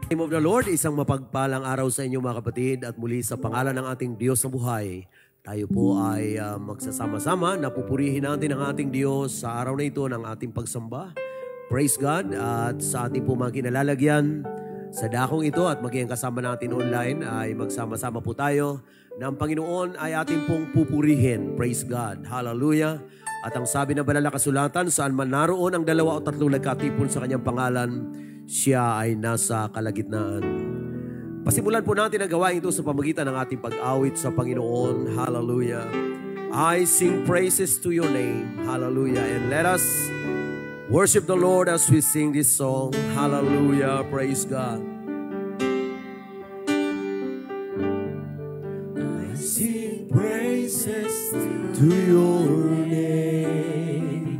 Name of the Lord, isang mapagpalang araw sa inyo mga kapatid at muli sa pangalan ng ating Diyos na buhay, tayo po ay magsasama-sama na pupurihin natin ang ating Diyos sa araw na ito ng ating pagsamba. Praise God at sa ating po mga kinalalagyan sa dakong ito at maging kasama natin online ay magsama-sama po tayo na ang Panginoon ay ating pong pupurihin. Praise God. Hallelujah. At ang sabi ng banal na kasulatan, saan man naroon ang 2 o 3 nagkatipon sa kanyang pangalan, siya ay nasa kalagitnaan. Pasimulan po natin ang gawain ito sa pamagitan ng ating pag-awit sa Panginoon. Hallelujah. I sing praises to your name. Hallelujah. And let us worship the Lord as we sing this song. Hallelujah. Praise God. I sing praises to your name.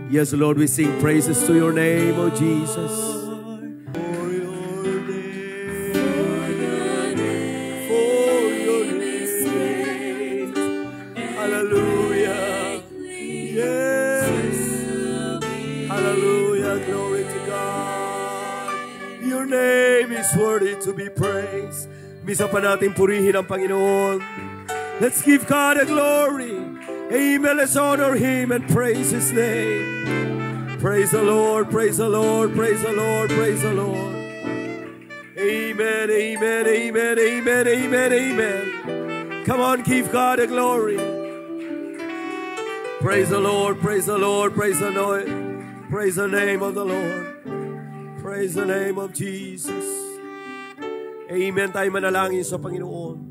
Yes, Lord, we sing praises to your name, oh Jesus. Worthy to be praised. Misa pa natin purihin ang Panginoon. Let's give God the glory. Amen. Let's honor Him and praise His name. Praise the Lord, praise the Lord, praise the Lord, praise the Lord. Amen, amen, amen, amen, amen, amen. Come on, give God the glory. Praise the Lord, praise the Lord, praise the Lord. Praise the name of the Lord. Praise the name of Jesus. Amen. Tayo manalangin sa Panginoon.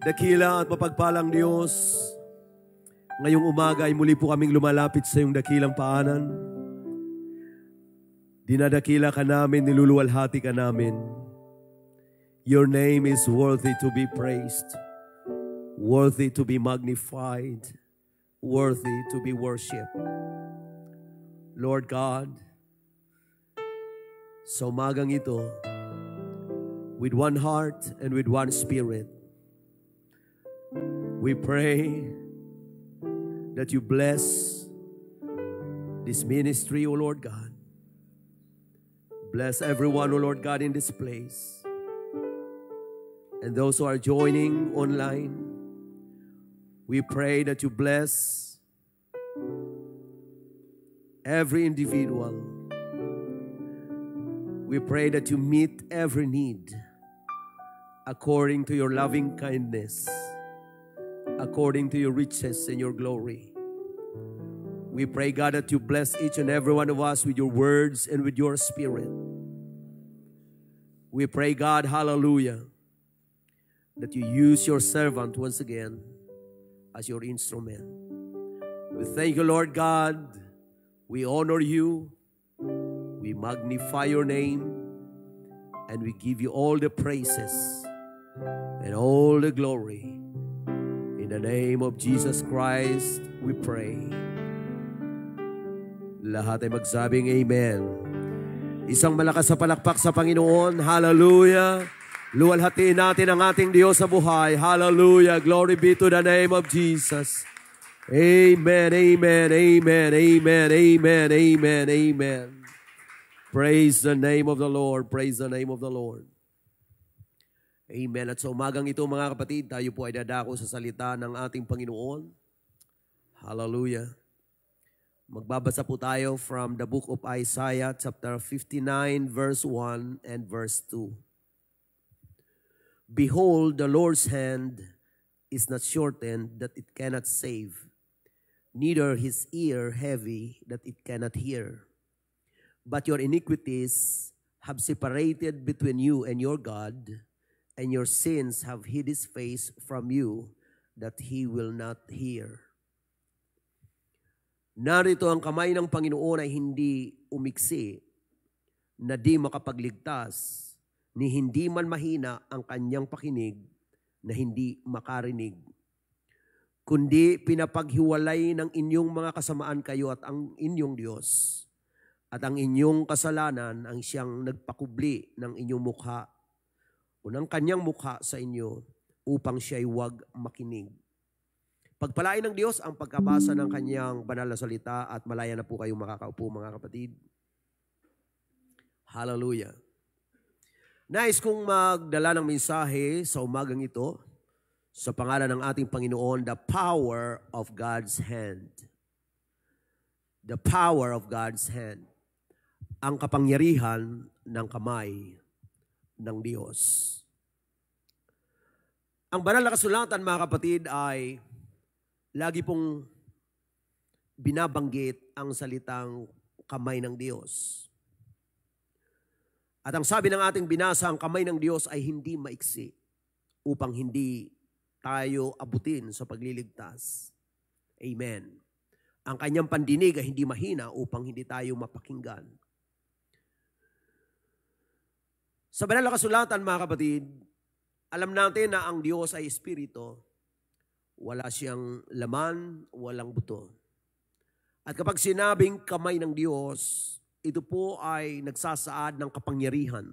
Dakila at mapagpalang Diyos, ngayong umaga ay muli po kaming lumalapit sa iyong dakilang paanan. Dinadakila ka namin, niluluwalhati ka namin. Your name is worthy to be praised, worthy to be magnified, worthy to be worshipped. Lord God, sa umagang ito, with one heart and with one spirit, we pray that you bless this ministry, O Lord God. Bless everyone, O Lord God, in this place. And those who are joining online, we pray that you bless every individual. We pray that you meet every need according to your loving kindness, according to your riches and your glory. We pray, God, that you bless each and every one of us with your words and with your spirit. We pray, God, hallelujah, that you use your servant once again as your instrument. We thank you, Lord God. We honor you. We magnify your name. And we give you all the praises and all the glory. In the name of Jesus Christ, we pray. Lahat ay magsabing amen. Isang malakas sa palakpak sa Panginoon. Hallelujah. Luwalhatiin natin ang ating Diyos sa buhay. Hallelujah. Glory be to the name of Jesus. Amen, amen, amen, amen, amen, amen, amen. Praise the name of the Lord. Praise the name of the Lord. Amen. At sa umagang ito mga kapatid, tayo po ay dadako sa salita ng ating Panginoon. Hallelujah. Magbabasa po tayo from the book of Isaiah, chapter 59, verse 1 and verse 2. Behold, the Lord's hand is not shortened that it cannot save, neither his ear heavy that it cannot hear. But your iniquities have separated between you and your God, and your sins have hid his face from you, that he will not hear. Narito ang kamay ng Panginoon ay hindi umiksi, na di makapagligtas, ni hindi man mahina ang kanyang pakinig, na hindi makarinig. Kundi pinapaghiwalay ng inyong mga kasamaan kayo at ang inyong Diyos, at ang inyong kasalanan ang siyang nagpakubli ng inyong mukha o ng kanyang mukha sa inyo upang siya'y huwag makinig. Pagpalain ng Diyos ang pagkabasa ng kanyang banal na salita at malaya na po kayong makakaupo mga kapatid. Hallelujah. Nais kong magdala ng mensahe sa umagang ito sa pangalan ng ating Panginoon, the power of God's hand. The power of God's hand. Ang kapangyarihan ng kamay ng Diyos. Ang banal na kasulatan, mga kapatid, ay lagi pong binabanggit ang salitang kamay ng Diyos. At ang sabi ng ating binasa, ang kamay ng Diyos ay hindi maiksi upang hindi tayo abutin sa pagliligtas. Amen. Ang kanyang pandinig ay hindi mahina upang hindi tayo mapakinggan. Sa banal na kasulatan, mga kapatid, alam natin na ang Diyos ay espiritu. Wala siyang laman, walang buto. At kapag sinabing kamay ng Diyos, ito po ay nagsasaad ng kapangyarihan.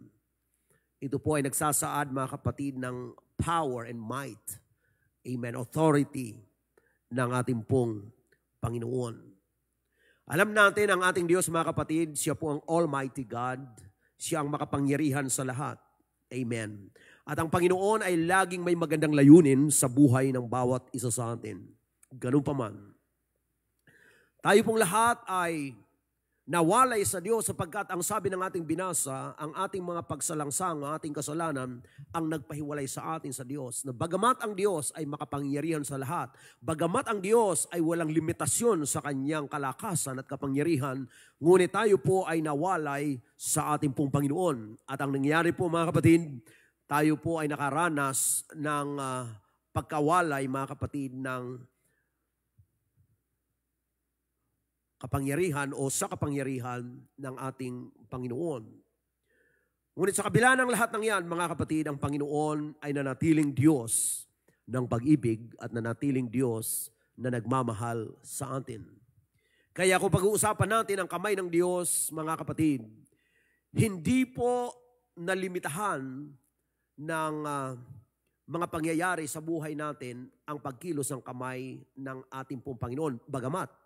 Ito po ay nagsasaad, mga kapatid, ng power and might. Amen. Authority ng ating pong Panginoon. Alam natin ang ating Diyos, mga kapatid, siya po ang Almighty God. Siya ang makapangyarihan sa lahat. Amen. At ang Panginoon ay laging may magandang layunin sa buhay ng bawat isa sa atin. Ganun pa man. Tayo pong lahat ay nawalay sa Diyos sapagkat ang sabi ng ating binasa, ang ating mga pagsalangsang, ang ating kasalanan, ang nagpahiwalay sa atin sa Diyos. Na bagamat ang Diyos ay makapangyarihan sa lahat, bagamat ang Diyos ay walang limitasyon sa kanyang kalakasan at kapangyarihan, ngunit tayo po ay nawalay sa ating pong Panginoon. At ang nangyari po, mga kapatid, tayo po ay nakaranas ng pagkawalay, mga kapatid, ng kapangyarihan o sa kapangyarihan ng ating Panginoon. Ngunit sa kabila ng lahat ng yan, mga kapatid, ang Panginoon ay nanatiling Diyos ng pag-ibig at nanatiling Diyos na nagmamahal sa atin. Kaya kung pag-uusapan natin ang kamay ng Diyos, mga kapatid, hindi po nalimitahan ng mga pangyayari sa buhay natin ang pagkilos ng kamay ng ating pong Panginoon. Bagamat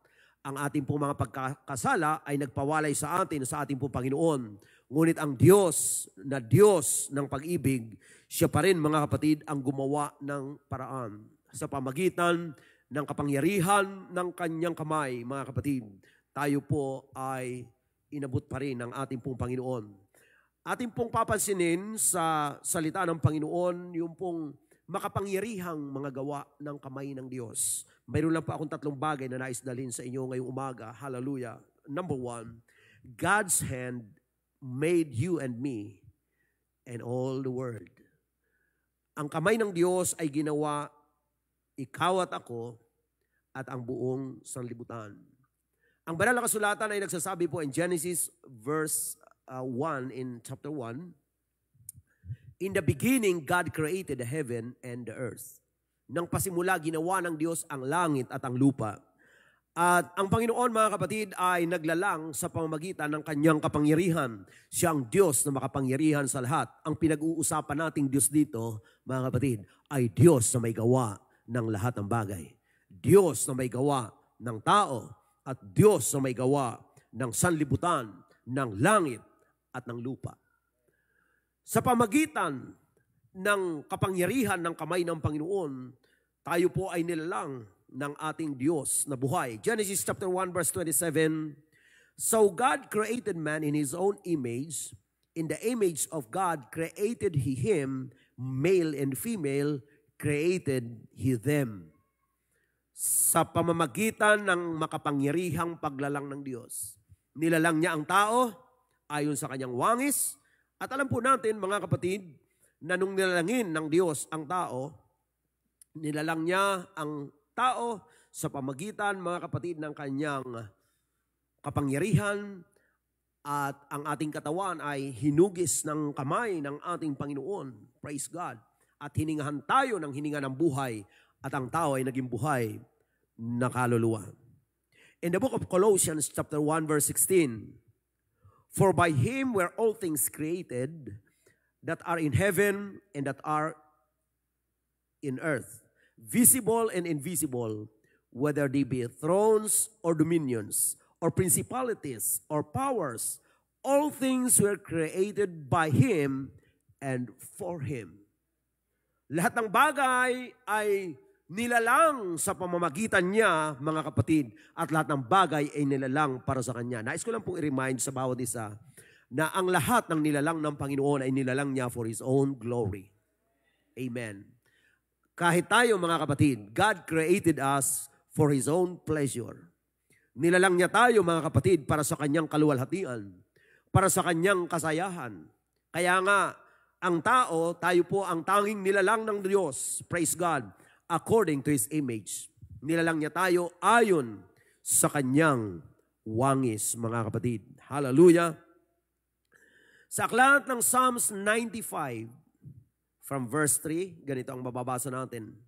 ang ating pong mga pagkakasala ay nagpawalay sa atin, sa ating pong Panginoon. Ngunit ang Diyos na Diyos ng pag-ibig, siya pa rin, mga kapatid, ang gumawa ng paraan. Sa pamagitan ng kapangyarihan ng kanyang kamay, mga kapatid, tayo po ay inabot pa rin ng ating pong Panginoon. Ating pong papansinin sa salita ng Panginoon, yung pong makapangyarihang mga gawa ng kamay ng Diyos. Mayroon lang po akong 3 bagay na nais dalhin sa inyo ngayong umaga. Hallelujah. Number 1, God's hand made you and me and all the world. Ang kamay ng Diyos ay ginawa ikaw at ako at ang buong sanlibutan. Ang banal na kasulatan ay nagsasabi po in Genesis verse 1 in chapter 1, in the beginning, God created the heaven and the earth. Nang pasimula, ginawa ng Diyos ang langit at ang lupa. At ang Panginoon, mga kapatid, ay naglalang sa pamamagitan ng kanyang kapangyarihan. Siya ang Diyos na makapangyarihan sa lahat. Ang pinag-uusapan nating Diyos dito, mga kapatid, ay Diyos na may gawa ng lahat ng bagay. Diyos na may gawa ng tao at Diyos na may gawa ng sanlibutan, ng langit at ng lupa. Sa pamagitan ng kapangyarihan ng kamay ng Panginoon, tayo po ay nilalang ng ating Diyos na buhay. Genesis chapter 1 verse 27, so God created man in His own image. In the image of God created He him, male and female created He them. Sa pamamagitan ng makapangyarihang paglalang ng Diyos, nilalang niya ang tao ayon sa kanyang wangis. At alam po natin, mga kapatid, na nung nilalangin ng Diyos ang tao, nilalang niya ang tao sa pamagitan, mga kapatid, ng kanyang kapangyarihan at ang ating katawan ay hinugis ng kamay ng ating Panginoon. Praise God. At hiningahan tayo ng hininga ng buhay at ang tao ay naging buhay na kaluluwa. In the book of Colossians chapter 1 verse 16, for by Him were all things created that are in heaven and that are in earth, visible and invisible, whether they be thrones or dominions, or principalities or powers, all things were created by Him and for Him. Lahat ng bagay ay nilalang sa pamamagitan niya, mga kapatid, at lahat ng bagay ay nilalang para sa Kanya. Nais ko lang pong i-remind sa bawat isa na ang lahat ng nilalang ng Panginoon ay nilalang niya for His own glory. Amen. Kahit tayo, mga kapatid, God created us for His own pleasure. Nilalang niya tayo, mga kapatid, para sa Kanyang kaluwalhatian, para sa Kanyang kasayahan. Kaya nga, ang tao, tayo po ang tanging nilalang ng Diyos, praise God, according to His image. Nilalang niya tayo ayon sa Kanyang wangis, mga kapatid. Hallelujah! Sa aklat ng Psalms 95, from verse 3, ganito ang mababasa natin.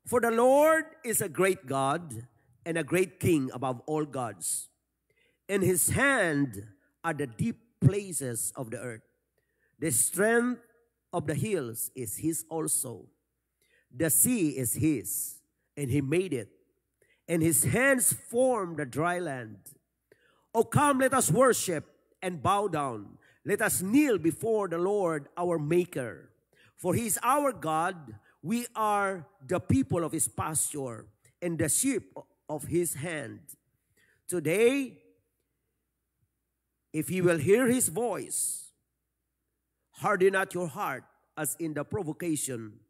For the Lord is a great God and a great King above all gods. In His hand are the deep places of the earth. The strength of the hills is His also. The sea is His, and He made it. And His hands formed the dry land. O come, let us worship and bow down. Let us kneel before the Lord our Maker. For He is our God. We are the people of His pasture and the sheep of His hand. Today, if you will hear His voice, harden not your heart as in the provocation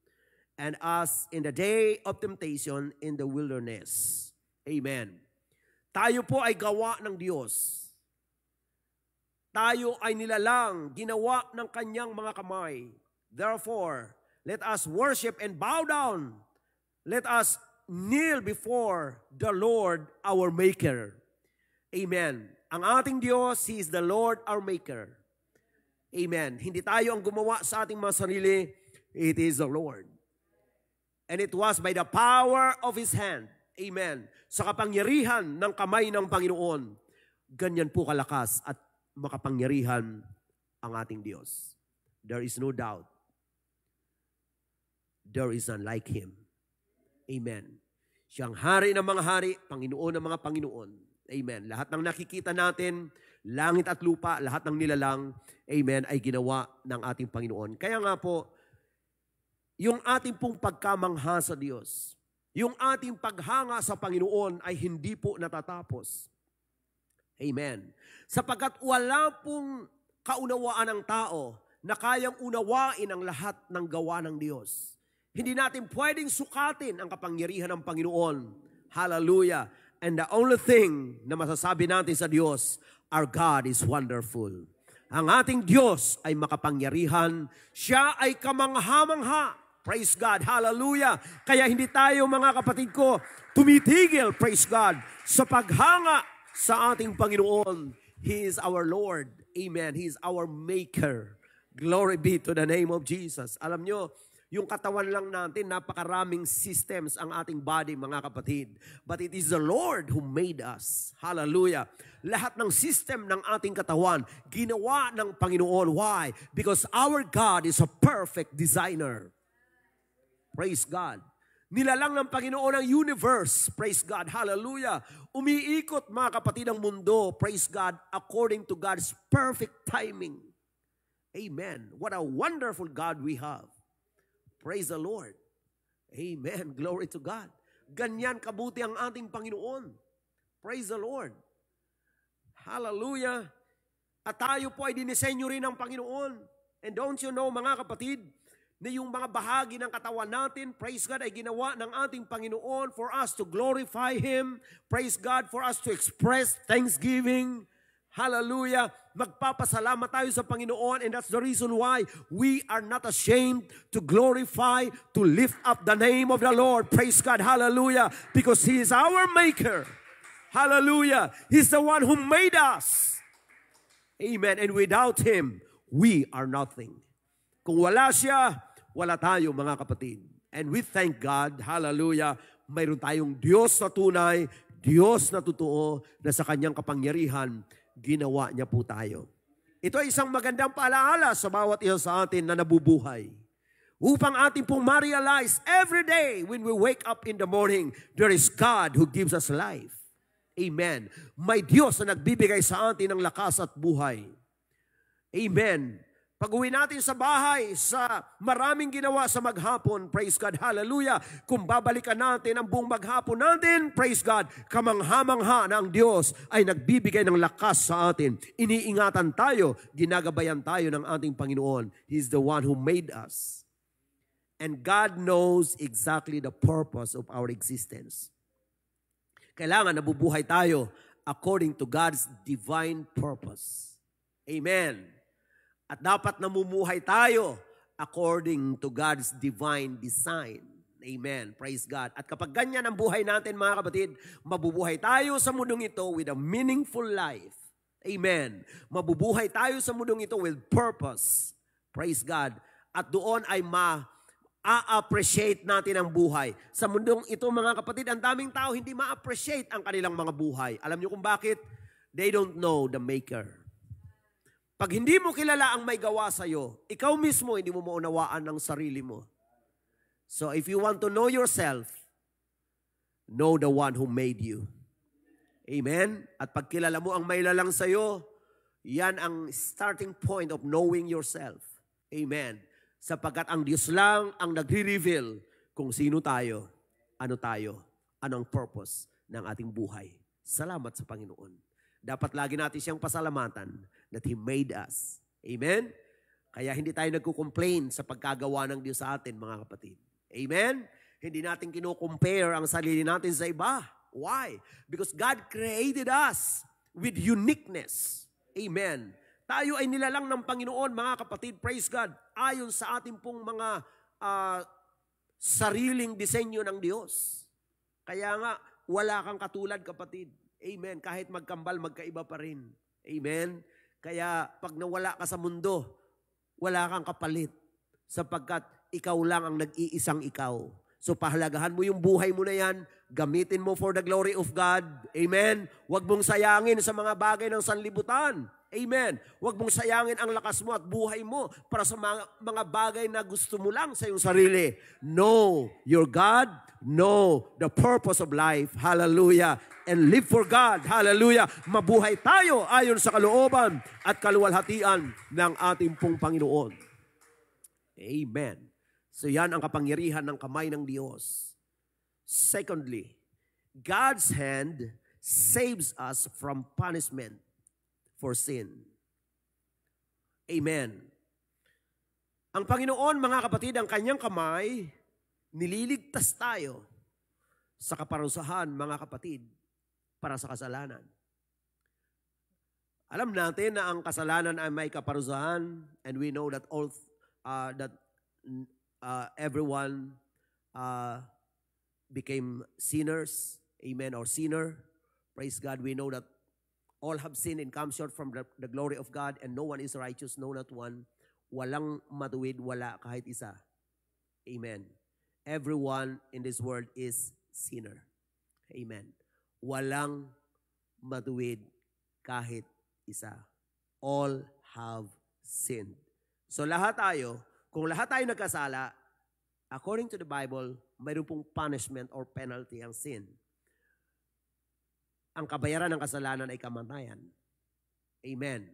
and as in the day of temptation in the wilderness. Amen. Tayo po ay gawa ng Diyos. Tayo ay nilalang, ginawa ng Kanyang mga kamay. Therefore, let us worship and bow down. Let us kneel before the Lord our Maker. Amen. Ang ating Diyos, He is the Lord our Maker. Amen. Hindi tayo ang gumawa sa ating mga sarili. It is the Lord. And it was by the power of His hand. Amen. Sa kapangyarihan ng kamay ng Panginoon. Ganyan po kalakas at makapangyarihan ang ating Diyos. There is no doubt. There is none like Him. Amen. Siyang hari ng mga hari, Panginoon ng mga Panginoon. Amen. Lahat ng nakikita natin, langit at lupa, lahat ng nilalang, amen, ay ginawa ng ating Panginoon. Kaya nga po, yung ating pong pagkamangha sa Diyos, yung ating paghanga sa Panginoon ay hindi po natatapos. Amen. Sapagkat wala pong kaunawaan ng tao na kayang unawain ang lahat ng gawa ng Diyos. Hindi natin pwedeng sukatin ang kapangyarihan ng Panginoon. Hallelujah. And the only thing na masasabi natin sa Diyos, our God is wonderful. Ang ating Diyos ay makapangyarihan. Siya ay kamangha-mangha. Praise God. Hallelujah. Kaya hindi tayo, mga kapatid ko, tumitigil, praise God, sa paghanga sa ating Panginoon. He is our Lord. Amen. He is our Maker. Glory be to the name of Jesus. Alam nyo, yung katawan lang natin, napakaraming systems ang ating body, mga kapatid. But it is the Lord who made us. Hallelujah. Lahat ng system ng ating katawan, ginawa ng Panginoon. Why? Because our God is a perfect designer. Praise God. Nilalang ng Panginoon ang universe. Praise God. Hallelujah. Umiikot, mga kapatid, ang mundo. Praise God. According to God's perfect timing. Amen. What a wonderful God we have. Praise the Lord. Amen. Glory to God. Ganyan kabuti ang ating Panginoon. Praise the Lord. Hallelujah. At tayo po ay dinisenyo rin ng Panginoon. And don't you know, mga kapatid, na yung mga bahagi ng katawan natin, praise God, ay ginawa ng ating Panginoon for us to glorify Him. Praise God, for us to express thanksgiving. Hallelujah. Magpapasalamat tayo sa Panginoon, and that's the reason why we are not ashamed to glorify, to lift up the name of the Lord. Praise God. Hallelujah. Because He is our Maker. Hallelujah. He's the one who made us. Amen. And without Him, we are nothing. Kung wala Siya, wala tayo, mga kapatid. And we thank God. Hallelujah. Mayroon tayong Diyos na tunay, Diyos na totoo, na sa Kanyang kapangyarihan, ginawa niya po tayo. Ito ay isang magandang paalaala sa bawat isa sa atin na nabubuhay. Upang ating pong ma-realize every day when we wake up in the morning, there is God who gives us life. Amen. May Diyos na nagbibigay sa atin ng lakas at buhay. Amen. Pag-uwi natin sa bahay, sa maraming ginawa sa maghapon, praise God, hallelujah. Kung babalikan natin ang buong maghapon natin, praise God, kamangha-mangha na ang Diyos ay nagbibigay ng lakas sa atin. Iniingatan tayo, ginagabayan tayo ng ating Panginoon. He's the one who made us. And God knows exactly the purpose of our existence. Kailangan nabubuhay tayo according to God's divine purpose. Amen. At dapat namumuhay tayo according to God's divine design. Amen. Praise God. At kapag ganyan ang buhay natin, mga kapatid, mabubuhay tayo sa mundong ito with a meaningful life. Amen. Mabubuhay tayo sa mundong ito with purpose. Praise God. At doon ay ma-appreciate natin ang buhay. Sa mundong ito, mga kapatid, ang daming tao hindi ma-appreciate ang kanilang mga buhay. Alam niyo kung bakit? They don't know the Maker. Pag hindi mo kilala ang may gawa sa'yo, ikaw mismo hindi mo maunawaan ang sarili mo. So if you want to know yourself, know the one who made you. Amen? At pag kilala mo ang may lalang sa'yo, yan ang starting point of knowing yourself. Amen? Sapagkat ang Diyos lang ang nagre-reveal kung sino tayo, ano ang purpose ng ating buhay. Salamat sa Panginoon. Dapat lagi natin siyang pasalamatan that He made us. Amen? Kaya hindi tayo nagko-complain sa pagkagawa ng Diyos sa atin, mga kapatid. Amen? Hindi natin kino-compare ang sarili natin sa iba. Why? Because God created us with uniqueness. Amen. Tayo ay nilalang ng Panginoon, mga kapatid, praise God, ayon sa ating pong mga sariling disenyo ng Diyos. Kaya nga, wala kang katulad, kapatid. Amen. Kahit magkambal, magkaiba pa rin. Amen. Kaya pag nawala ka sa mundo, wala kang kapalit. Sapagkat ikaw lang ang nag-iisang ikaw. So pahalagahan mo yung buhay mo na yan. Gamitin mo for the glory of God. Amen. Huwag mong sayangin sa mga bagay ng sanlibutan. Amen. Huwag mong sayangin ang lakas mo at buhay mo para sa mga bagay na gusto mo lang sa iyong sarili. Know your God. Know the purpose of life. Hallelujah. And live for God. Hallelujah. Mabuhay tayo ayon sa kalooban at kaluwalhatian ng ating pong Panginoon. Amen. So yan ang kapangyarihan ng kamay ng Diyos. Secondly, God's hand saves us from punishment for sin. Amen. Ang Panginoon, mga kapatid, ang kanyang kamay, nililigtas tayo sa kaparusahan, mga kapatid, para sa kasalanan. Alam natin na ang kasalanan ay may kaparusahan, and we know that everyone became sinners. Amen. Or sinner. Praise God. We know that all have sinned and come short from the glory of God, and no one is righteous, no not one. Walang matuwid, wala kahit isa. Amen. Everyone in this world is sinner. Amen. Walang matuwid kahit isa. All have sinned. So lahat tayo, kung lahat tayo nagkasala, according to the Bible, mayroon pong punishment or penalty ang sin. Ang kabayaran ng kasalanan ay kamatayan. Amen.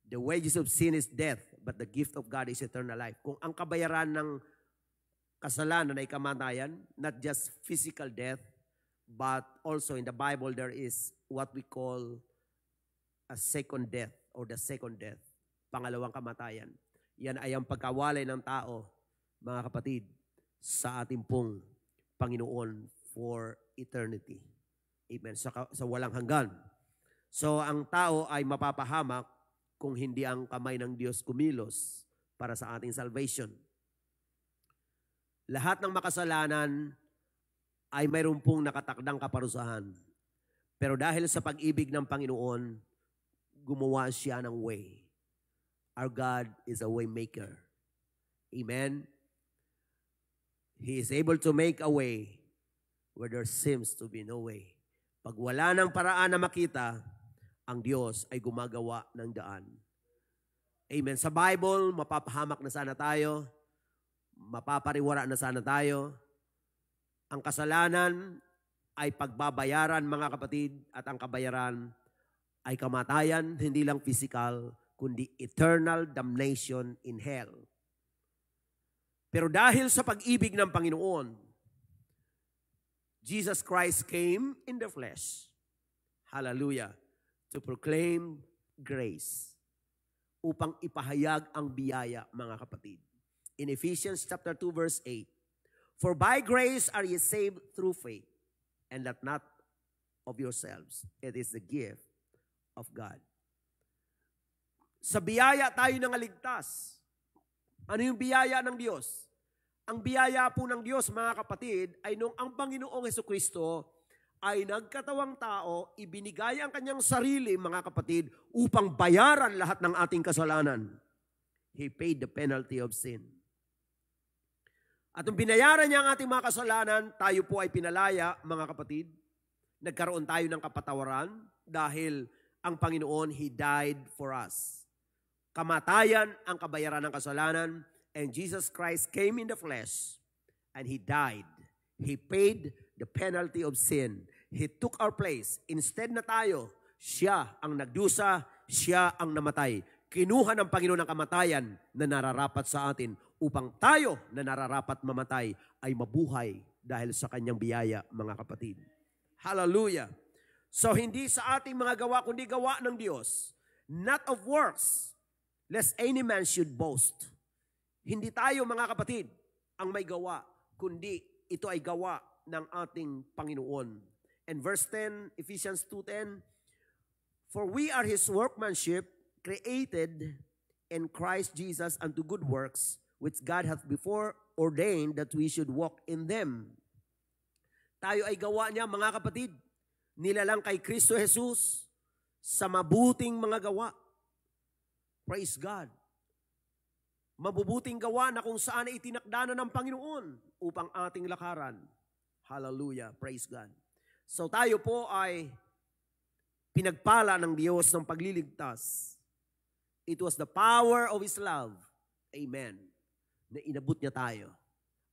The wages of sin is death, but the gift of God is eternal life. Kung ang kabayaran ng kasalanan ay kamatayan, not just physical death, but also in the Bible there is what we call a second death or the second death, pangalawang kamatayan. Yan ay ang pagkawalay ng tao, mga kapatid, sa ating pong Panginoon for eternity. Amen. Sa walang hanggan. So, ang tao ay mapapahamak kung hindi ang kamay ng Diyos kumilos para sa ating salvation. Lahat ng makasalanan ay mayroon pong nakatakdang kaparusahan. Pero dahil sa pag-ibig ng Panginoon, gumawa siya ng way. Our God is a way maker. Amen. He is able to make a way where there seems to be no way. Pag wala ng paraan na makita, ang Diyos ay gumagawa ng daan. Amen. Sa Bible, mapapahamak na sana tayo, mapapariwara na sana tayo. Ang kasalanan ay pagbabayaran, mga kapatid, at ang kabayaran ay kamatayan, hindi lang physical, kundi eternal damnation in hell. Pero dahil sa pag-ibig ng Panginoon, Jesus Christ came in the flesh. Hallelujah. To proclaim grace. Upang ipahayag ang biyaya, mga kapatid. In Ephesians chapter 2 verse 8, for by grace are ye saved through faith, and that not of yourselves. It is the gift of God. Sa biyaya tayo nangaligtas. Ano yung biyaya ng Diyos? Ang biyaya po ng Diyos, mga kapatid, ay nung ang Panginoong Hesukristo ay nagkatawang tao, ibinigay ang kanyang sarili, mga kapatid, upang bayaran lahat ng ating kasalanan. He paid the penalty of sin. At nung binayaran niya ang ating mga kasalanan, tayo po ay pinalaya, mga kapatid. Nagkaroon tayo ng kapatawaran dahil ang Panginoon, He died for us. Kamatayan ang kabayaran ng kasalanan, and Jesus Christ came in the flesh, and He died. He paid the penalty of sin. He took our place. Instead na tayo, siya ang nagdusa, siya ang namatay. Kinuha ng Panginoon ang kamatayan na nararapat sa atin upang tayo na nararapat mamatay ay mabuhay dahil sa kanyang biyaya, mga kapatid. Hallelujah! So hindi sa ating mga gawa, kundi gawa ng Diyos. Not of works, lest any man should boast. Hindi tayo, mga kapatid, ang may gawa, kundi ito ay gawa ng ating Panginoon. And verse 10, Ephesians 2:10, for we are His workmanship, created in Christ Jesus unto good works, which God hath before ordained that we should walk in them. Tayo ay gawa niya, mga kapatid, nilalang kay Kristo Jesus sa mabuting mga gawa. Praise God. Mabubuting gawa na kung saan ay itinakdana ng Panginoon upang ating lakaran. Hallelujah. Praise God. So tayo po ay pinagpala ng Diyos ng pagliligtas. It was the power of His love. Amen. Na inabot niya tayo.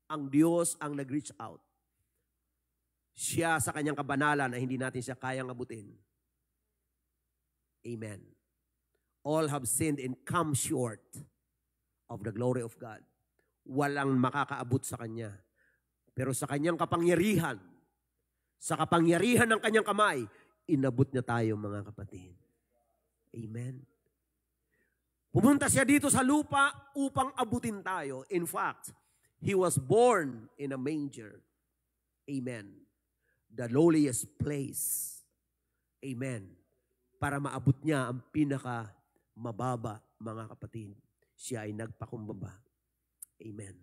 Ang Diyos ang nag-reach out. Siya sa kanyang kabanalan na hindi natin siya kayang abutin. Amen. All have sinned and come short of the glory of God. Walang makakaabot sa Kanya. Pero sa Kanyang kapangyarihan, sa kapangyarihan ng Kanyang kamay, inabot niya tayo, mga kapatid. Amen. Pumunta siya dito sa lupa upang abutin tayo. In fact, He was born in a manger. Amen. The lowliest place. Amen. Para maabot niya ang pinaka mababa, mga kapatid. Siya ay nagpakumbaba. Amen.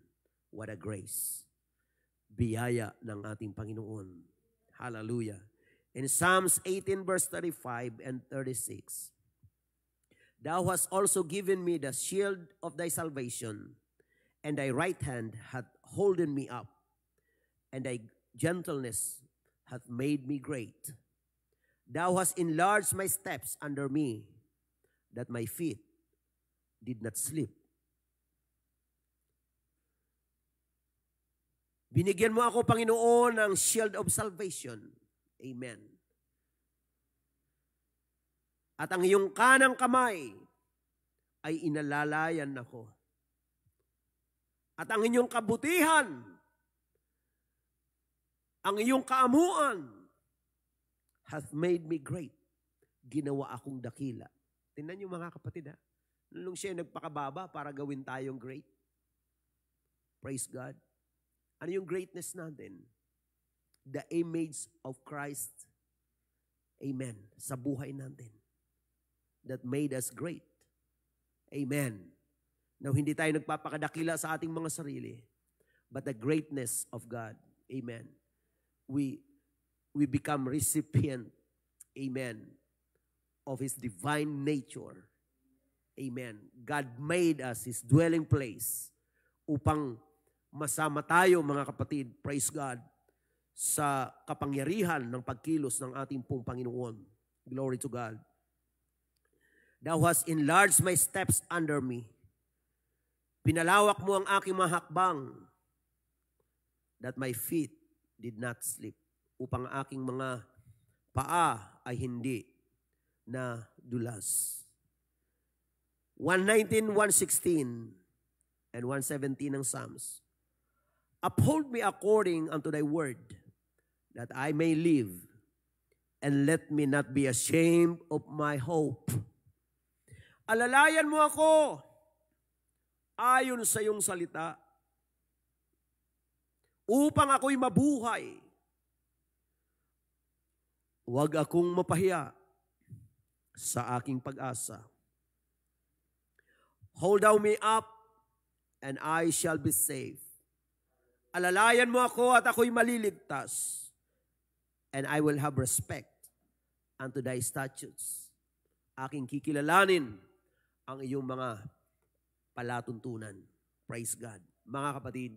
What a grace. Biyaya ng ating Panginoon. Hallelujah. In Psalms 18 verse 35 and 36, thou hast also given me the shield of thy salvation, and thy right hand hath holden me up, and thy gentleness hath made me great. Thou hast enlarged my steps under me, that my feet did not slip. Binigyan mo ako, Panginoon, ng shield of salvation. Amen. At ang iyong kanang kamay ay inalalayan ako. At ang inyong kabutihan, ang iyong kaamuan, hath made me great. Ginawa akong dakila. Tingnan niyo, mga kapatid, ha? Nung siya nagpakababa para gawin tayong great. Praise God. Ano yung greatness natin? The image of Christ. Amen. Sa buhay natin. That made us great. Amen. Now, hindi tayo nagpapakadakila sa ating mga sarili, but the greatness of God. Amen. We become recipient, amen, of His divine nature. Amen. God made us His dwelling place upang masama tayo, mga kapatid, praise God, sa kapangyarihan ng pagkilos ng ating pong Panginoon. Glory to God. Thou hast enlarged my steps under me. Pinalawak mo ang aking mga hakbang, that my feet did not slip, upang aking mga paa ay hindi na dulas. 119, 116, and 117 ng Psalms. Uphold me according unto thy word, that I may live, and let me not be ashamed of my hope. Alalayan mo ako ayon sa iyong salita, upang ako'y mabuhay. Huwag akong mapahiya sa aking pag-asa. Hold thou me up, and I shall be safe. Alalayan mo ako at ako'y maliligtas, and I will have respect unto thy statutes. Aking kikilalanin ang iyong mga palatuntunan. Praise God. Mga kapatid,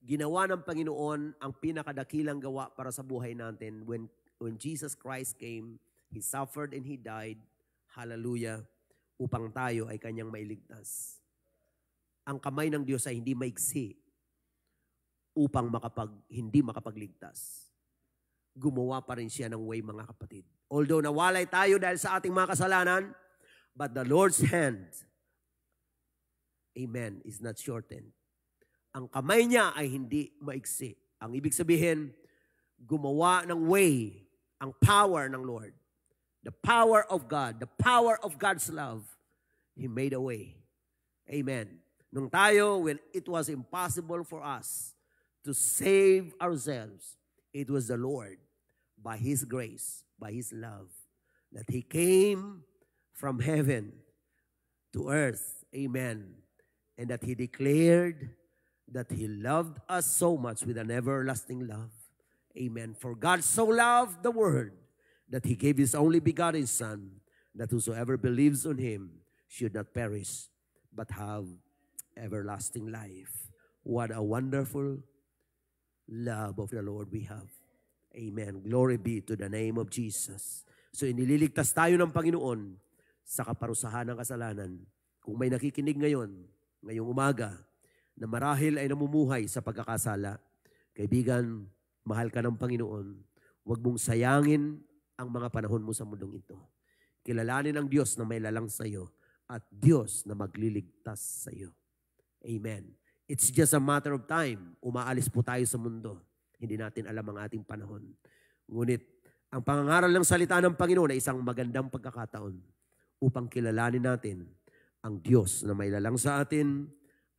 ginawa ng Panginoon ang pinakadakilang gawa para sa buhay natin. When Jesus Christ came, He suffered and He died. Hallelujah. Upang tayo ay Kanyang mailigtas. Ang kamay ng Diyos ay hindi maigsi upang hindi makapagligtas. Gumawa pa rin siya ng way, mga kapatid. Although nawalay tayo dahil sa ating mga kasalanan, but the Lord's hand, amen, is not shortened. Ang kamay niya ay hindi maigsi. Ang ibig sabihin, gumawa ng way, ang power ng Lord. The power of God, the power of God's love, He made a way. Amen. Nung tayo, when it was impossible for us to save ourselves, it was the Lord, by His grace, by His love, that He came from heaven to earth. Amen. And that He declared that He loved us so much with an everlasting love. Amen. For God so loved the world that He gave His only begotten Son, that whosoever believes on Him should not perish, but have everlasting life. What a wonderful love of the Lord we have. Amen. Glory be to the name of Jesus. So inililigtas tayo ng Panginoon sa kaparusahan ng kasalanan. Kung may nakikinig ngayong umaga, na marahil ay namumuhay sa pagkakasala, kaibigan, mahal ka ng Panginoon, huwag mong sayangin ang mga panahon mo sa mundong ito. Kilalanin ang Diyos na may lalang sa iyo at Diyos na magliligtas sa iyo. Amen. It's just a matter of time. Umaalis po tayo sa mundo. Hindi natin alam ang ating panahon. Ngunit, ang pangangaral ng salita ng Panginoon ay isang magandang pagkakataon upang kilalanin natin ang Diyos na may lalang sa atin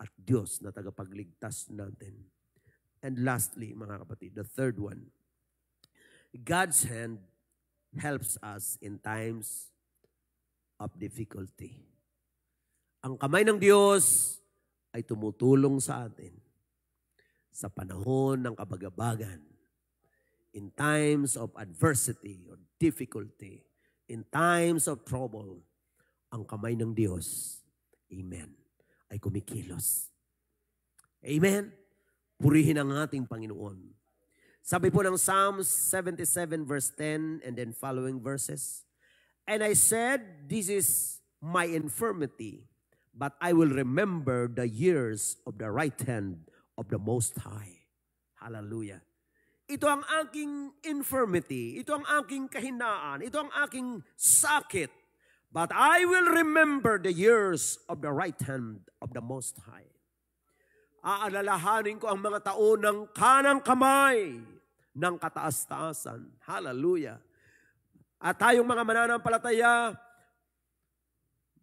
at Diyos na tagapagligtas natin. And lastly, mga kapatid, the third one, God's hand helps us in times of difficulty. Ang kamay ng Diyos ay tumutulong sa atin sa panahon ng kabagabagan, in times of adversity or difficulty, in times of trouble, ang kamay ng Diyos, amen, ay kumikilos. Amen? Purihin ang ating Panginoon. Sabi po ng Psalms 77 verse 10 and then following verses, and I said, this is my infirmity, but I will remember the years of the right hand of the Most High. Hallelujah. Ito ang aking infirmity. Ito ang aking kahinaan. Ito ang aking sakit. But I will remember the years of the right hand of the Most High. Aalalahanin ko ang mga taon ng kanang kamay ng kataas-taasan. Hallelujah. At tayong mga mananampalataya,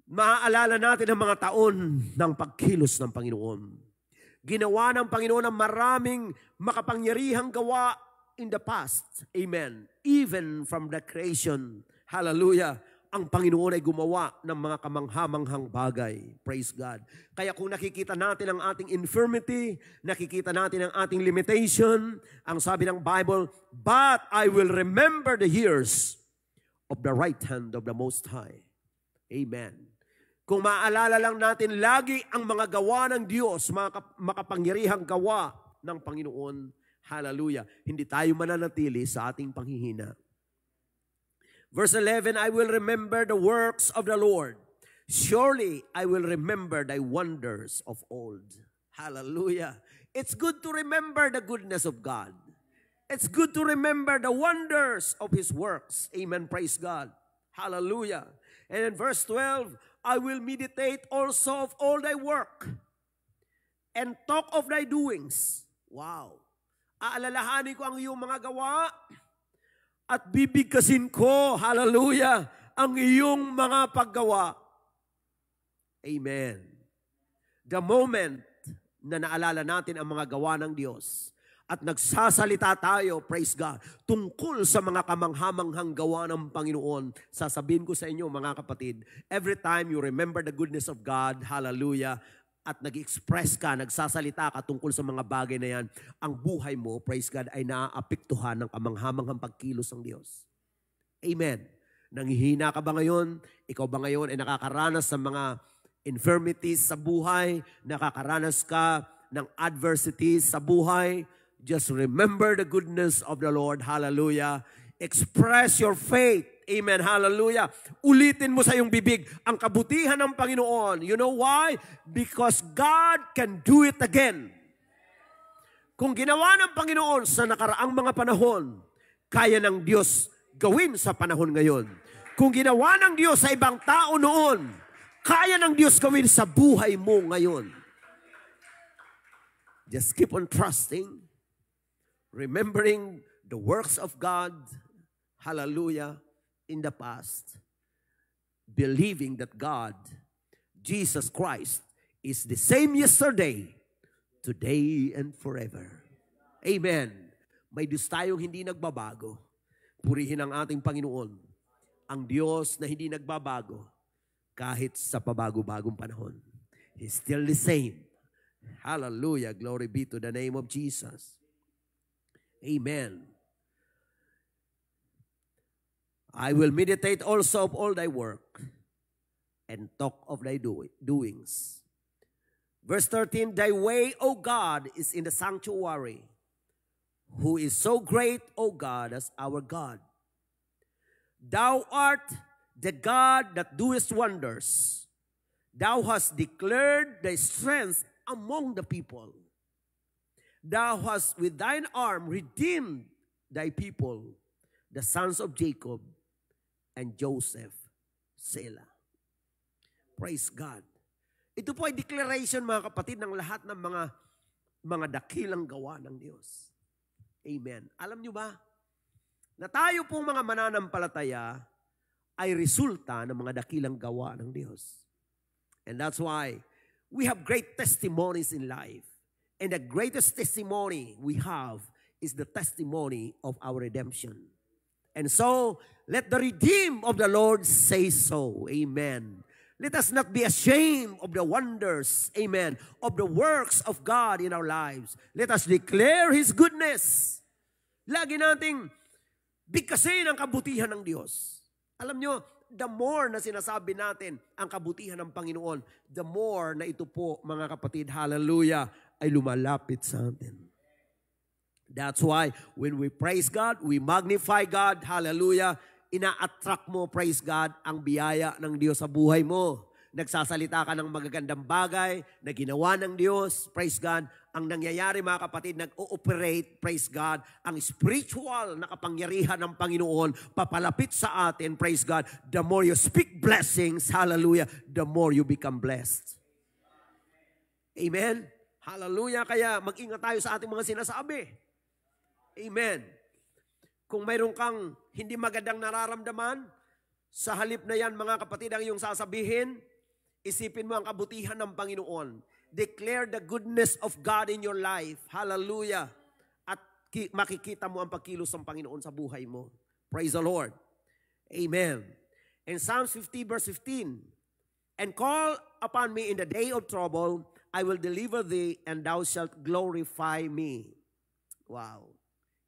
maaalala natin ang mga taon ng pagkilos ng Panginoon. Ginawa ng Panginoon ang maraming makapangyarihang gawa in the past. Amen. Even from the creation. Hallelujah. Ang Panginoon ay gumawa ng mga kamanghamanghang bagay. Praise God. Kaya kung nakikita natin ang ating infirmity, nakikita natin ang ating limitation, ang sabi ng Bible, but I will remember the years of the right hand of the Most High. Amen. Kung maalala lang natin lagi ang mga gawa ng Diyos, mga makapangyarihang gawa ng Panginoon, hallelujah, hindi tayo mananatili sa ating panghihina. Verse 11, I will remember the works of the Lord. Surely I will remember thy wonders of old. Hallelujah. It's good to remember the goodness of God. It's good to remember the wonders of His works. Amen. Praise God. Hallelujah. And in verse 12, I will meditate also of all thy work and talk of thy doings. Wow. Aalalahanin ko ang iyong mga gawa at bibigkasin ko, hallelujah, ang iyong mga paggawa. Amen. The moment na naalala natin ang mga gawa ng Diyos at nagsasalita tayo, praise God, tungkol sa mga kamanghamanghang gawa ng Panginoon, sasabihin ko sa inyo mga kapatid, every time you remember the goodness of God, hallelujah, at nag-express ka, nagsasalita ka tungkol sa mga bagay na yan, ang buhay mo, praise God, ay naaapektuhan ng kamanghamanghang pagkilos ng Diyos. Amen. Nanghihina ka ba ngayon? Ikaw ba ngayon ay nakakaranas sa mga infirmities sa buhay? Nakakaranas ka ng adversities sa buhay? Just remember the goodness of the Lord. Hallelujah. Express your faith. Amen. Hallelujah. Ulitin mo sa iyong bibig ang kabutihan ng Panginoon. You know why? Because God can do it again. Kung ginawa ng Panginoon sa nakaraang mga panahon, kaya ng Diyos gawin sa panahon ngayon. Kung ginawa ng Diyos sa ibang tao noon, kaya ng Diyos gawin sa buhay mo ngayon. Just keep on trusting, remembering the works of God, hallelujah, in the past, believing that God, Jesus Christ, is the same yesterday, today, and forever. Amen. May Diyos tayong hindi nagbabago. Purihin ang ating Panginoon, ang Diyos na hindi nagbabago kahit sa pabago-bagong panahon. He's still the same. Hallelujah. Glory be to the name of Jesus. Amen. I will meditate also of all thy work and talk of thy doings. Verse 13, thy way, O God, is in the sanctuary, who is so great, O God, as our God. Thou art the God that doest wonders. Thou hast declared thy strength among the people. Thou hast with thine arm redeemed thy people, the sons of Jacob and Joseph, Selah. Praise God. Ito po ay declaration, mga kapatid, ng lahat ng mga dakilang gawa ng Diyos. Amen. Alam nyo ba, na tayo pong mga mananampalataya ay resulta ng mga dakilang gawa ng Diyos. And that's why we have great testimonies in life. And the greatest testimony we have is the testimony of our redemption. And so, let the redeemed of the Lord say so. Amen. Let us not be ashamed of the wonders, amen, of the works of God in our lives. Let us declare His goodness. Lagi nating bigkasin ang kabutihan ng Diyos. Alam nyo, the more na sinasabi natin ang kabutihan ng Panginoon, the more na ito po, mga kapatid, hallelujah, ay lumalapit sa atin. That's why when we praise God, we magnify God, hallelujah, ina-attract mo, praise God, ang biyaya ng Diyos sa buhay mo. Nagsasalita ka ng magagandang bagay na ginawa ng Diyos, praise God. Ang nangyayari, mga kapatid, nag-ooperate, praise God, ang spiritual na kapangyarihan ng Panginoon papalapit sa atin, praise God. The more you speak blessings, hallelujah, the more you become blessed. Amen? Hallelujah. Kaya mag-ingat tayo sa ating mga sinasabi. Amen. Kung mayroon kang hindi magandang nararamdaman, sa halip na yan, mga kapatid, ang iyong sasabihin, isipin mo ang kabutihan ng Panginoon. Declare the goodness of God in your life. Hallelujah. At makikita mo ang pagkilos ng Panginoon sa buhay mo. Praise the Lord. Amen. In Psalms 50 verse 15, and call upon me in the day of trouble, I will deliver thee, and thou shalt glorify me. Wow.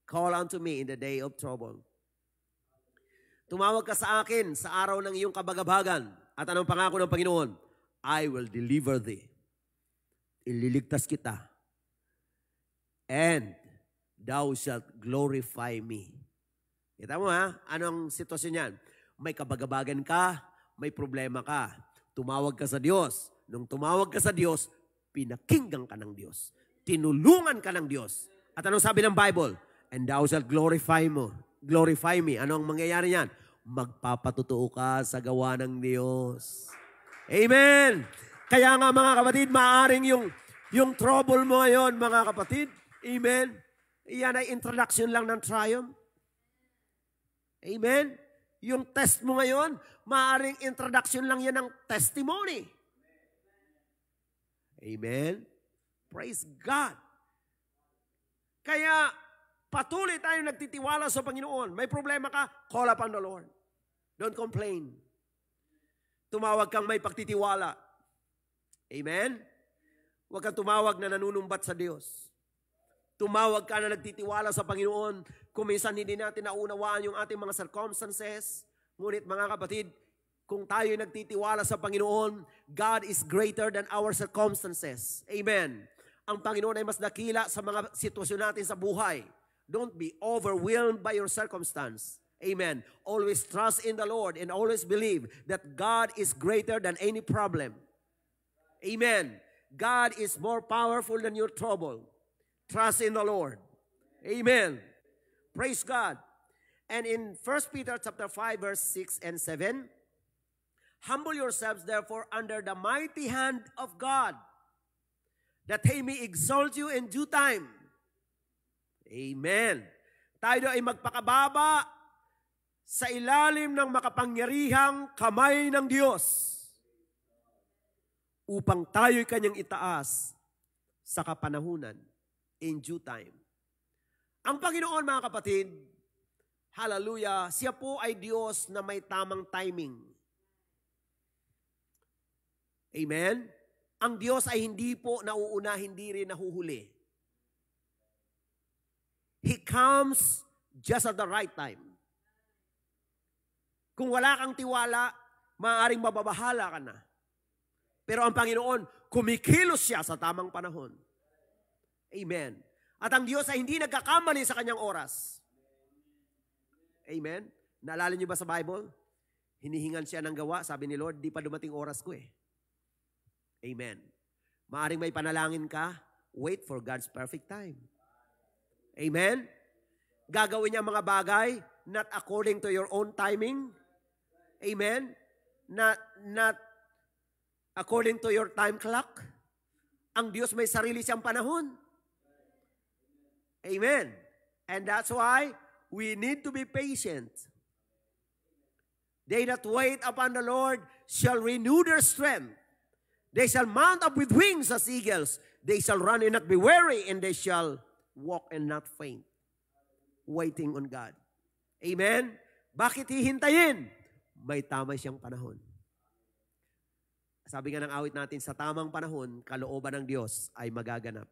Call unto me in the day of trouble. Tumawag ka sa akin sa araw ng iyong kabagabagan. At anong pangako ng Panginoon? I will deliver thee. Ililigtas kita. And thou shalt glorify me. Kita mo ha? Anong sitwasyon yan? May kabagabagan ka, may problema ka. Tumawag ka sa Diyos. Nung tumawag ka sa Diyos, pinakinggan ka ng Diyos. Tinulungan ka ng Diyos. At anong sabi ng Bible? And thou shalt glorify me. Ano ang mangyayari yan? magpapatotoo ka sa gawa ng Diyos. Amen! Kaya nga mga kapatid, maaaring yung trouble mo ngayon, mga kapatid, amen, iyan ay introduction lang ng triumph. Amen? Yung test mo ngayon, maaaring introduction lang yan ng testimony. Amen? Praise God. Kaya, patuloy tayo nagtitiwala sa Panginoon. May problema ka, call upon the Lord. Don't complain. Tumawag kang may pagtitiwala. Amen? Huwag kang tumawag na nanunumbat sa Diyos. Tumawag ka na nagtitiwala sa Panginoon. Kung minsan hindi natin naunawaan yung ating mga circumstances. Ngunit mga kapatid, kung tayo nagtitiwala sa Panginoon, God is greater than our circumstances. Amen. Ang Panginoon ay mas dakila sa mga sitwasyon natin sa buhay. Don't be overwhelmed by your circumstance. Amen. Always trust in the Lord and always believe that God is greater than any problem. Amen. God is more powerful than your trouble. Trust in the Lord. Amen. Praise God. And in 1 Peter chapter 5 verse 6 and 7, humble yourselves therefore under the mighty hand of God, that He may exalt you in due time. Amen. Tayo ay magpakababa sa ilalim ng makapangyarihang kamay ng Diyos upang tayo'y kanyang itaas sa kapanahunan in due time. Ang Panginoon, mga kapatid, hallelujah, siya po ay Diyos na may tamang timing. Amen? Ang Diyos ay hindi po nauuna, hindi rin nahuhuli. He comes just at the right time. Kung wala kang tiwala, maaaring mababahala ka na. Pero ang Panginoon, kumikilos siya sa tamang panahon. Amen. At ang Diyos ay hindi nagkakamali sa kanyang oras. Amen. Naalala niyo ba sa Bible? Hinihingan siya ng gawa, sabi ni Lord, di pa dumating oras ko eh. Amen. Maaring may panalangin ka, wait for God's perfect time. Amen. Gagawin niya mga bagay, not according to your own timing. Amen. Not according to your time clock. Ang Diyos may sarili siyang panahon. Amen. And that's why we need to be patient. They that wait upon the Lord shall renew their strength. They shall mount up with wings as eagles. They shall run and not be weary, and they shall walk and not faint. Waiting on God. Amen? Bakit hihintayin? May tama siyang panahon. Sabi nga ng awit natin, sa tamang panahon, kalooban ng Diyos ay magaganap.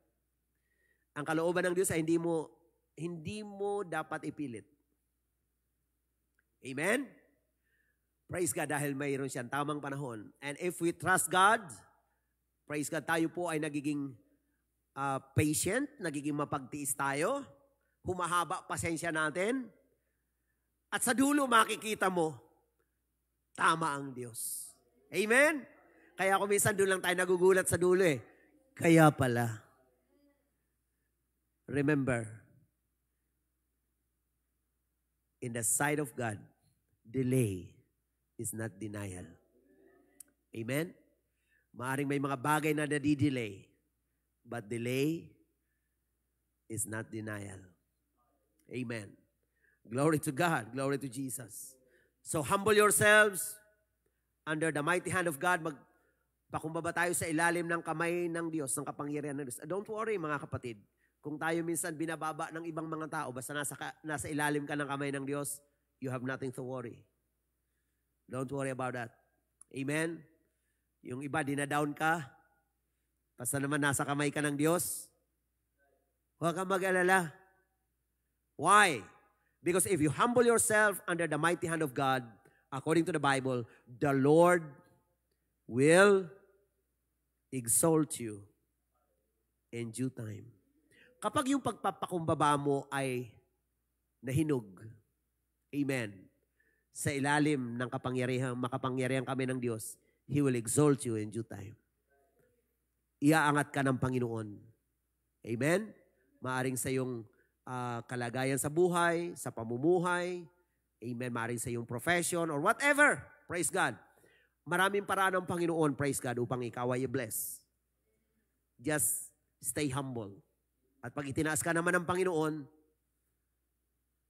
Ang kalooban ng Diyos ay hindi mo dapat ipilit. Amen? Praise God dahil mayroon siyang tamang panahon. And if we trust God, praise God, tayo po ay nagiging patient, nagiging mapagtiis tayo, humahaba pasensya natin, at sa dulo makikita mo, tama ang Diyos. Amen? Kaya kung minsan doon lang tayo nagugulat sa dulo eh. Kaya pala. Remember, in the sight of God, delay is not denial. Amen? Maaring may mga bagay na nadidelay, but delay is not denial. Amen. Glory to God. Glory to Jesus. So humble yourselves under the mighty hand of God. Magpakumbaba tayo sa ilalim ng kamay ng Diyos, ng kapangyarihan ng Diyos. Don't worry mga kapatid. Kung tayo minsan binababa ng ibang mga tao, basta nasa ilalim ka ng kamay ng Diyos, you have nothing to worry. Don't worry about that. Amen? Yung iba, dinadown ka, basta naman nasa kamay ka ng Diyos, huwag kang mag-alala. Why? Because if you humble yourself under the mighty hand of God, according to the Bible, the Lord will exalt you in due time. Kapag yung pagpapakumbaba mo ay nahinog, amen, sa ilalim ng makapangyarihan kami ng Diyos, He will exalt you in due time. Iaangat ka ng Panginoon. Amen? Maaring sa iyong kalagayan sa buhay, sa pamumuhay, Amen. Maring sa iyong profession or whatever. Praise God. Maraming paraan ng Panginoon, praise God, upang ikaw ay i-bless. Just stay humble. At pag itinaas ka naman ng Panginoon,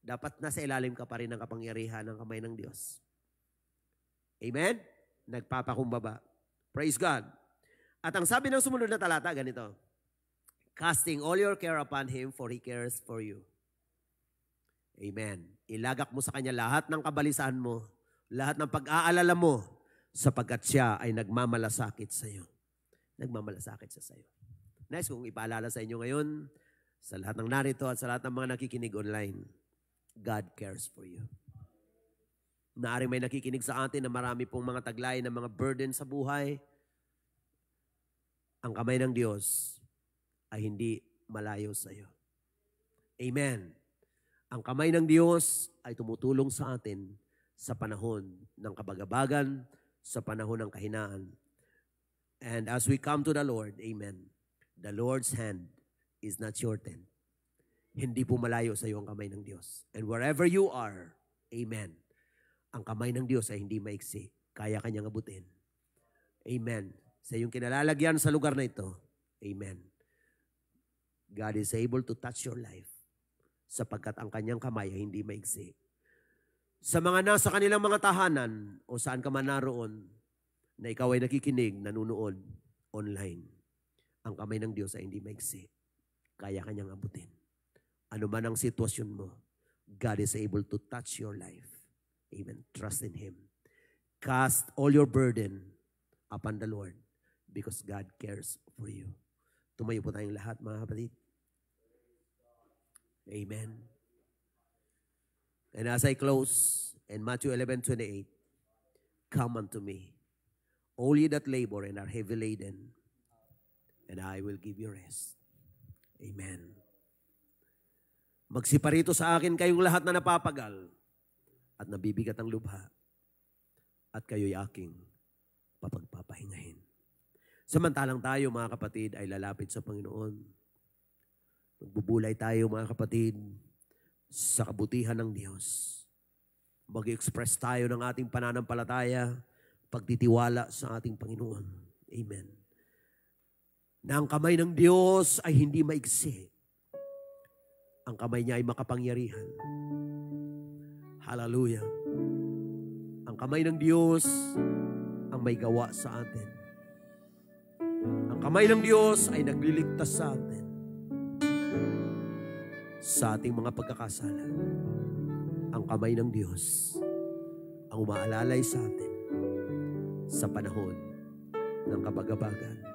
dapat nasa ilalim ka pa rin ng kapangyarihan ng kamay ng Diyos. Amen? Nagpapakumbaba. Praise God. At ang sabi ng sumunod na talata, ganito, casting all your care upon Him, for He cares for you. Amen. Ilagak mo sa Kanya lahat ng kabalisahan mo, lahat ng pag-aalala mo, sapagkat siya ay nagmamalasakit sa iyo. Nagmamalasakit siya sa iyo. Nice kung ipaalala sa inyo ngayon, sa lahat ng narito at sa lahat ng mga nakikinig online, God cares for you. Naaring may nakikinig sa atin na marami pong mga taglay na mga burden sa buhay. Ang kamay ng Diyos ay hindi malayo sa iyo. Amen. Ang kamay ng Diyos ay tumutulong sa atin sa panahon ng kabagabagan, sa panahon ng kahinaan. And as we come to the Lord, amen, the Lord's hand is not shortened. Hindi po malayo sa iyo ang kamay ng Diyos. And wherever you are, amen, ang kamay ng Diyos ay hindi maiksi. Kaya kanyang abutin. Amen. Sa iyong kinalalagyan sa lugar na ito, amen, God is able to touch your life sapagkat ang kanyang kamay ay hindi maiksi. Sa mga nasa kanilang mga tahanan o saan ka man naroon na ikaw ay nakikinig, nanunood online, ang kamay ng Diyos ay hindi maiksi. Kaya kanyang abutin. Ano man ang sitwasyon mo, God is able to touch your life. Amen. Trust in Him. Cast all your burden upon the Lord because God cares for you. Tumayo po tayong lahat, mga kapatid. Amen. And as I close, in Matthew 11:28, come unto me, all ye that labor and are heavy laden, and I will give you rest. Amen. Magsiparito sa akin kayong lahat na napapagal at nabibigat ang lubha, at kayo'y aking papagpapahingahin. Samantalang tayo, mga kapatid, ay lalapit sa Panginoon. Magbubulay tayo, mga kapatid, sa kabutihan ng Diyos. Mag-express tayo ng ating pananampalataya, pagtitiwala sa ating Panginoon. Amen. Na ang kamay ng Diyos ay hindi maigsi. Ang kamay niya ay makapangyarihan. Hallelujah. Ang kamay ng Diyos ang may gawa sa atin. Ang kamay ng Diyos ay nagliligtas sa atin sa ating mga pagkakasala. Ang kamay ng Diyos ang umaalalay sa atin sa panahon ng kabagabagan.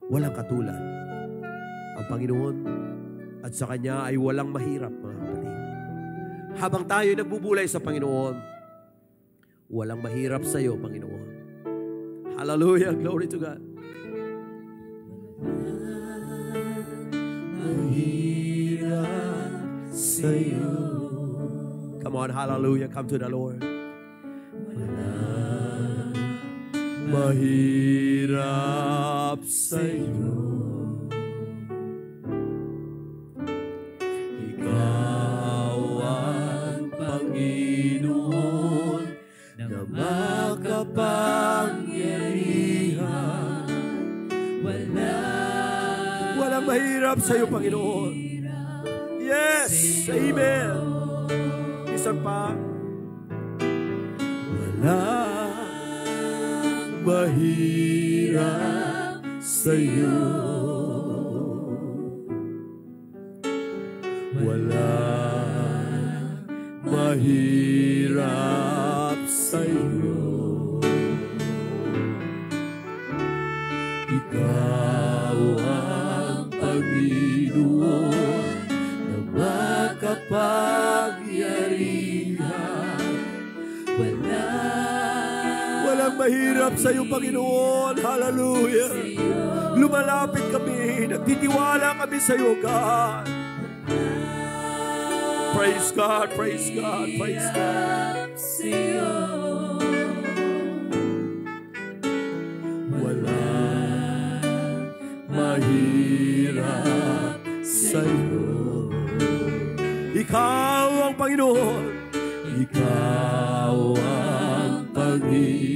Walang katulad ang Panginoon at sa Kanya ay walang mahirap, mga kapatid. Habang tayo nagbubulay sa Panginoon, walang mahirap sa iyo, Panginoon. Hallelujah! Glory to God! Mahirap sa iyo. Come on, hallelujah! Come to the Lord. Walang mahirap sa iyo. Ikaw ang Panginoon na makapangyarihan. Walang mahirap sa iyo, Panginoon. Yes! Amen! Isang pa. Walang mahirap sa iyo. Walang mahirap sa iyo. Ikaw ang Panginoon na makapangyarihan. Walang mahirap sa iyo, Panginoon. Hallelujah. Lumalapit kami, nagtitiwala kami sa iyo, God. Praise God, praise God, praise God. Walang mahirap sa iyo. Ikaw ang Panginoon.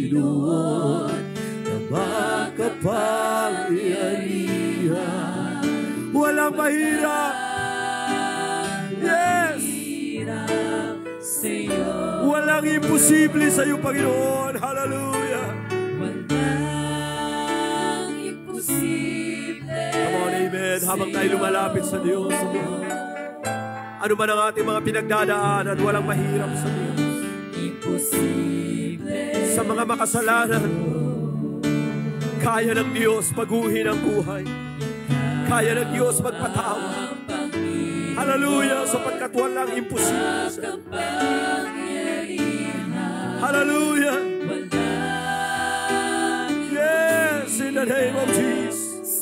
Panginoon na makapangyarihan. Walang mahirap. Yes. Walang imposible sa iyo, Panginoon. Hallelujah. Walang imposible. Come on, amen. Habang tayo lumalapit sa Diyos, ano man ang ating mga pinagdadaanan, walang mahirap sa Diyos. Imposible. Sa mga makasalanan, kaya ng Diyos baguhin ang buhay. Kaya ng Diyos magpatawad. Hallelujah, sapagkat walang imposible sa iyo. Hallelujah. Yes, in the name of Jesus.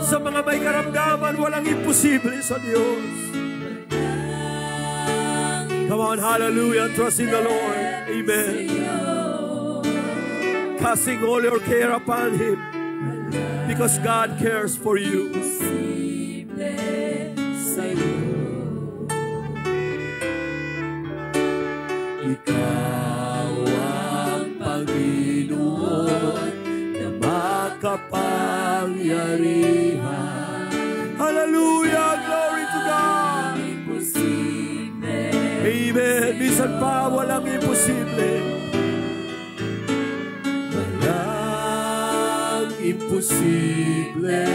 Sa mga may karamdaman, walang imposible sa Diyos. Come on, hallelujah. Trust in the Lord. Amen. Casting all your care upon Him because God cares for you. Ikaw ang Panginoon na makapangyarihan. Hallelujah! Glory to God! Amen! Bisan pa walang imposible. Walang imposible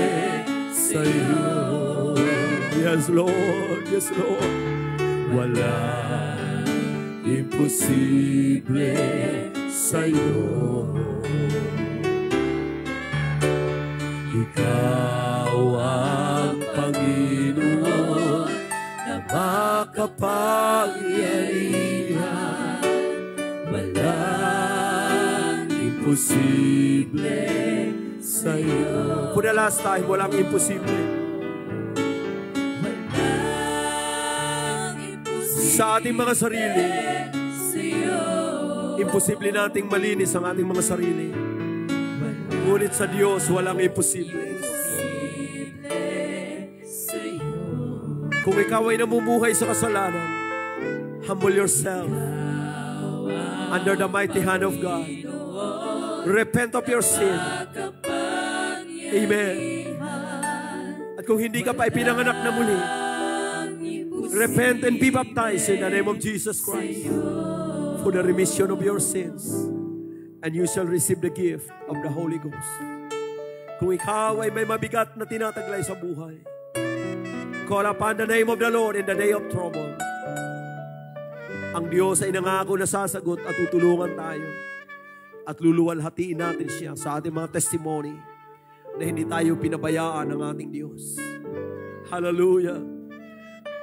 sa iyo. Yes, Lord! Yes, Lord! Walang imposible sa'yo. Ikaw ang Panginoon na makapangyarihan. Walang imposible sa'yo. For the last time, walang imposible. Sa ating mga sarili, imposible nating malinis ang ating mga sarili. Ngunit sa Diyos, walang imposible. Kung ikaw ay namumuhay sa kasalanan, humble yourself under the mighty hand of God. Repent of your sin. Amen. At kung hindi ka pa ipinanganak na muli, repent and be baptized in the name of Jesus Christ for the remission of your sins, and you shall receive the gift of the Holy Ghost. Kung ikaw ay may mabigat na tinataglay sa buhay, call upon the name of the Lord in the day of trouble. Ang Diyos ay nangako na sasagot at tutulungan tayo at luluwalhatiin natin siya sa ating mga testimony na hindi tayo pinabayaan ng ating Diyos. Hallelujah!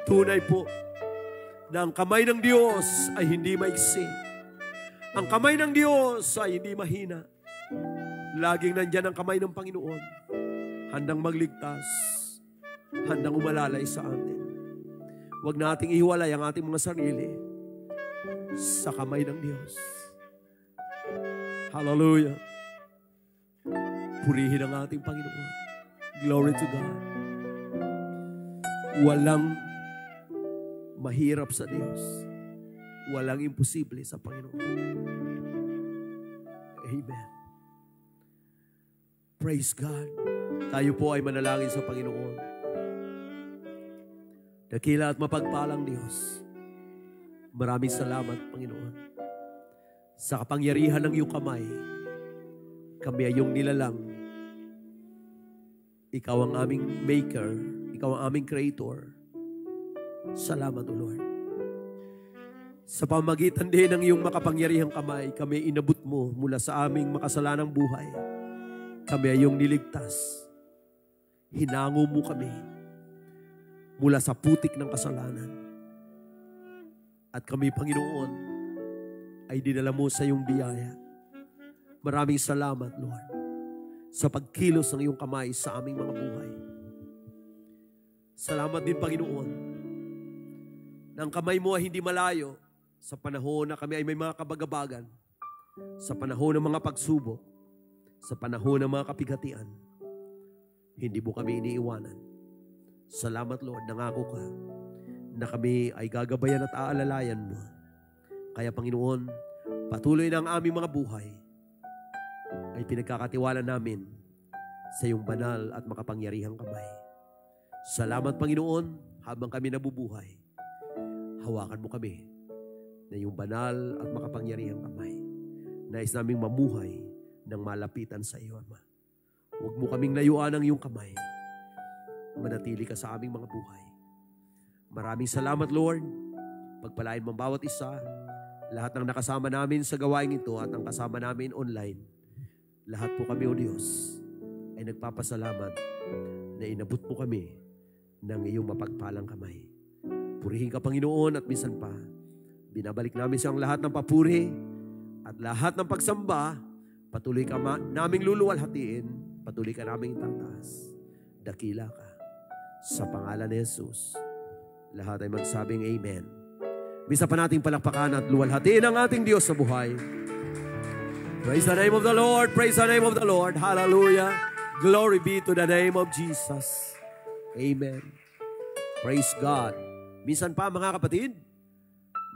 Tunay po na ang kamay ng Diyos ay hindi maiksi. Ang kamay ng Diyos ay hindi mahina. Laging nandyan ang kamay ng Panginoon, handang magligtas, handang umalalay sa atin. Huwag nating ihiwalay ang ating mga sarili sa kamay ng Diyos. Hallelujah! Purihin ang ating Panginoon. Glory to God. Walang mahirap sa Diyos. Walang imposible sa Panginoon. Amen. Praise God. Tayo po ay manalangin sa Panginoon. Dakila at mapagpalang Diyos. Maraming salamat, Panginoon. Sa kapangyarihan ng iyong kamay, kami ay iyong nilalang. Ikaw ang aming maker. Ikaw ang aming creator. Salamat, O Lord. Sa pamagitan din ng iyong makapangyarihang kamay, kami inabot mo mula sa aming makasalanang buhay. Kami ay iyong niligtas. Hinango mo kami mula sa putik ng kasalanan. At kami, Panginoon, ay dinala mo sa iyong biyaya. Maraming salamat, Lord, sa pagkilos ng iyong kamay sa aming mga buhay. Salamat din, Panginoon, na ang kamay mo ay hindi malayo sa panahon na kami ay may mga kabagabagan, sa panahon ng mga pagsubok, sa panahon ng mga kapighatian. Hindi mo kami iniiwanan. Salamat, Lord, nangako ka na kami ay gagabayan at aalalayan mo. Kaya, Panginoon, patuloy na ang aming mga buhay ay pinagkakatiwala namin sa iyong banal at makapangyarihang kamay. Salamat, Panginoon, habang kami nabubuhay. Hawakan mo kami na iyong banal at makapangyarihang kamay. Nais naming mamuhay ng malapitan sa iyo, Ama. Huwag mo kaming layuan ng iyong kamay. Manatili ka sa aming mga buhay. Maraming salamat, Lord. Pagpalain mo ang bawat isa, lahat ng nakasama namin sa gawain ito at ang kasama namin online. Lahat po kami, O Diyos, ay nagpapasalamat na inabot mo kami ng iyong mapagpalang kamay. Purihin ka, Panginoon, at minsan pa, binabalik namin sa lahat ng papuri at lahat ng pagsamba. Patuloy ka naming luluwalhatiin, patuloy ka naming tataas. Dakila ka. Sa pangalan ni Jesus, lahat ay magsabing Amen. Bisa pa nating palakpakan at luwalhatiin ang ating Diyos sa buhay. Praise the name of the Lord. Praise the name of the Lord. Hallelujah. Glory be to the name of Jesus. Amen. Praise God. Minsan pa, mga kapatid,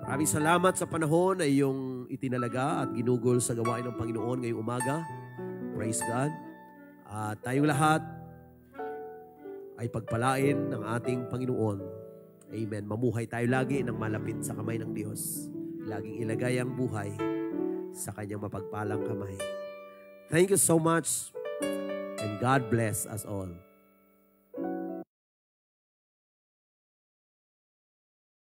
maraming salamat sa panahon na iyong itinalaga at ginugol sa gawain ng Panginoon ngayong umaga. Praise God. At tayong lahat ay pagpalain ng ating Panginoon. Amen. Mamuhay tayo lagi ng malapit sa kamay ng Diyos. Laging ilagay ang buhay sa kanyang mapagpalang kamay. Thank you so much and God bless us all.